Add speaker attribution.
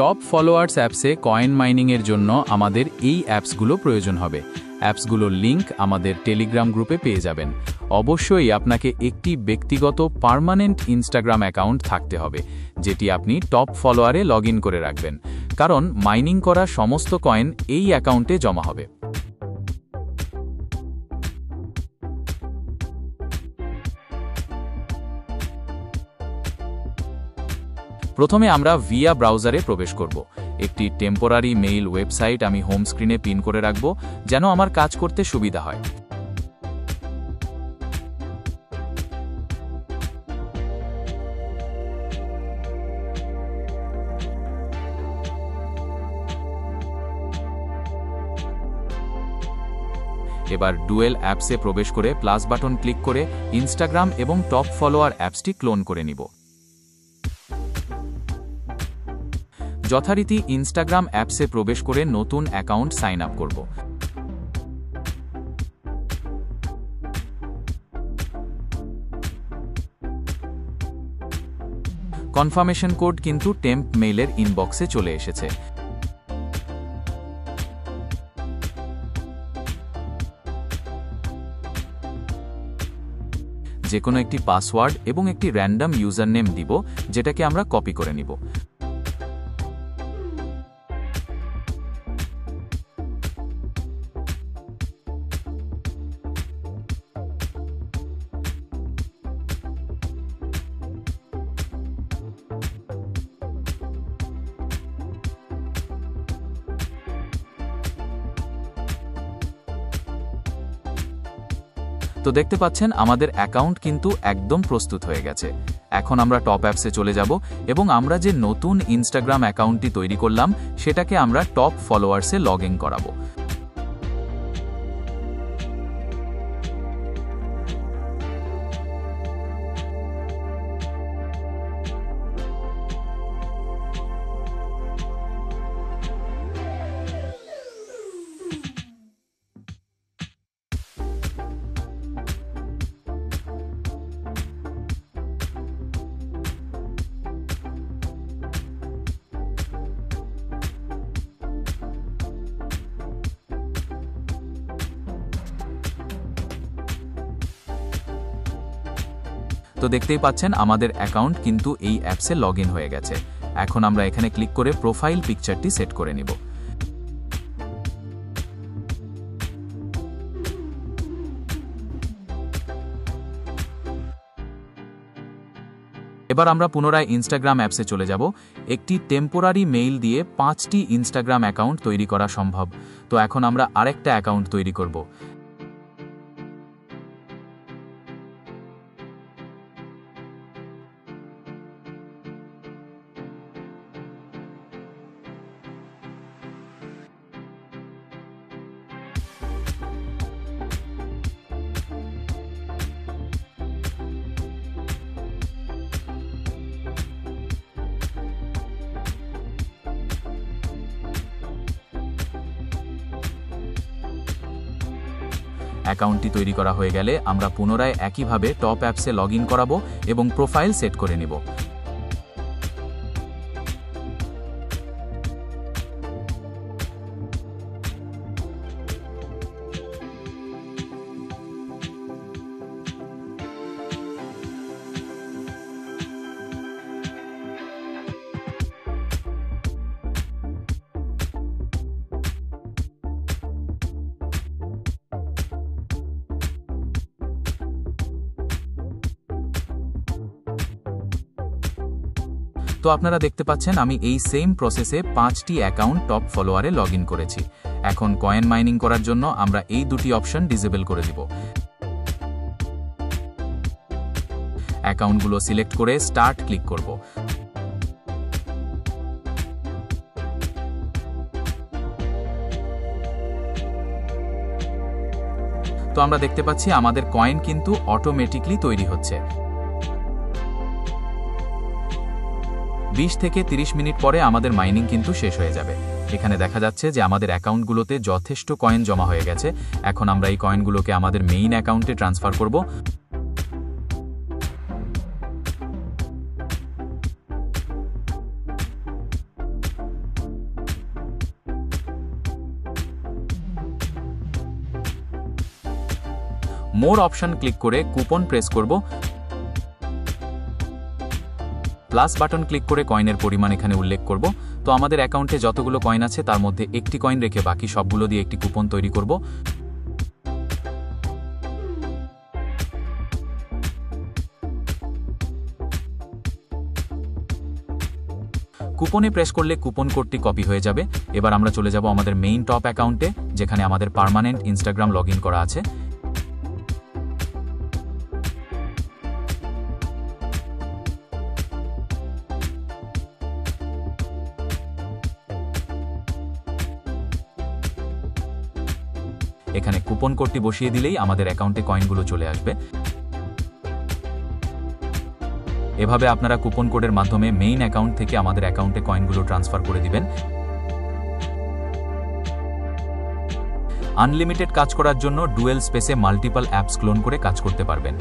Speaker 1: Top followers অ্যাপসে coin মাইনিংয়ের জন্য আমাদের এই অ্যাপসগুলো প্রয়োজন হবে। অ্যাপসগুলোর লিংক আমাদের টেলিগ্রাম গ্রুপে পেয়ে যাবেন। অবশ্যই আপনাকে একটি ব্যক্তিগত পার্মানেন্ট ইনস্টাগ্রাম অ্যাকাউন্ট থাকতে হবে, যেটি আপনি টপ ফলোয়ারে লগ ইন করে রাখবেন, কারণ মাইনিং করা সমস্ত কয়েন এই অ্যাকাউন্টে জমা হবে। প্রথমে আমরা ভিয়া ব্রাউজারে প্রবেশ করব। একটি টেম্পোরারি মেইল ওয়েবসাইট আমি হোম স্ক্রিনে পিন করে রাখব, যেন আমার কাজ করতে সুবিধা হয়। এবার ডুয়েল অ্যাপসে প্রবেশ করে প্লাস বাটন ক্লিক করে ইনস্টাগ্রাম এবং টপ ফলোয়ার অ্যাপসটি ক্লোন করে নিব। যথারীতি ইনস্টাগ্রাম অ্যাপসে প্রবেশ করে নতুন অ্যাকাউন্ট সাইন আপ করব। কনফার্মেশন কোড কিন্তু টেম্প মেইলের ইনবক্সে চলে এসেছে। যে কোনো একটি পাসওয়ার্ড এবং একটি র্যান্ডম ইউজার নেম দিব, যেটাকে আমরা কপি করে নিব। তো দেখতে পাচ্ছেন আমাদের অ্যাকাউন্ট কিন্তু একদম প্রস্তুত হয়ে গেছে। এখন আমরা টপ অ্যাপসে চলে যাব এবং আমরা যে নতুন ইনস্টাগ্রাম অ্যাকাউন্টটি তৈরি করলাম সেটাকে আমরা টপ ফলোয়ার্সে লগ ইন করাবো। তো দেখতেই পাচ্ছেন আমাদের অ্যাকাউন্ট কিন্তু এই অ্যাপসে লগ ইন হয়ে গেছে। এখন আমরা এখানে ক্লিক করে প্রোফাইল পিকচারটি সেট করে নিব। এবার আমরা পুনরায় ইনস্টাগ্রাম অ্যাপসে চলে যাব। একটি টেম্পোরারি মেইল দিয়ে 5টি ইনস্টাগ্রাম অ্যাকাউন্ট তৈরি করা সম্ভব। তো এখন আমরা আরেকটা অ্যাকাউন্ট তৈরি করব। অ্যাকাউন্টটি তৈরি করা হয়ে গেলে আমরা পুনরায় একইভাবে টপ অ্যাপসে লগ ইন করাবো এবং প্রোফাইল সেট করে নিব। তো আপনারা দেখতে পাচ্ছেন আমি এই সেম প্রসেসে 5টি অ্যাকাউন্ট টপ ফলোয়ারে লগ ইন করেছি। এখন কয়েন মাইনিং করার জন্য আমরা এই দুটি অপশন ডিসেবল করে দিব। অ্যাকাউন্টগুলো সিলেক্ট করে স্টার্ট ক্লিক করব। তো আমরা দেখতে পাচ্ছি আমাদের কয়েন কিন্তু অটোমেটিকলি তৈরি হচ্ছে। 20 থেকে 30 মিনিট পরে আমাদের মাইনিং কিন্তু শেষ হয়ে যাবে। এখানে দেখা যাচ্ছে যে আমাদের অ্যাকাউন্টগুলোতে যথেষ্ট কয়েন জমা হয়ে গেছে। এখন আমরা এই কয়েনগুলোকে আমাদের মেইন অ্যাকাউন্টে ট্রান্সফার করব। মোর অপশন ক্লিক করে কুপন প্রেস করব, প্লাস বাটন ক্লিক করে কয়েনের পরিমাণ এখানে উল্লেখ করব। তো আমাদের অ্যাকাউন্টে যতগুলো কয়েন আছে তার মধ্যে একটি কয়েন রেখে বাকি সবগুলো দিয়ে একটি কুপন তৈরি করব। কুপনে প্রেস করলে কুপন কোডটি কপি হয়ে যাবে। এবার আমরা চলে যাব আমাদের মেইন টপ অ্যাকাউন্টে, যেখানে আমাদের পার্মানেন্ট ইনস্টাগ্রাম লগ ইন করা আছে। এখানে কুপন কোডটি বসিয়ে দিলেই আমাদের অ্যাকাউন্টে কয়েনগুলো চলে আসবে। এভাবে আপনারা কুপন কোডের মাধ্যমে মেইন অ্যাকাউন্ট থেকে আমাদের অ্যাকাউন্টে কয়েনগুলো ট্রান্সফার করে দিবেন। আনলিমিটেড কাজ করার জন্য ডুয়েল স্পেসে মাল্টিপল অ্যাপস ক্লোন করে কাজ করতে পারবেন।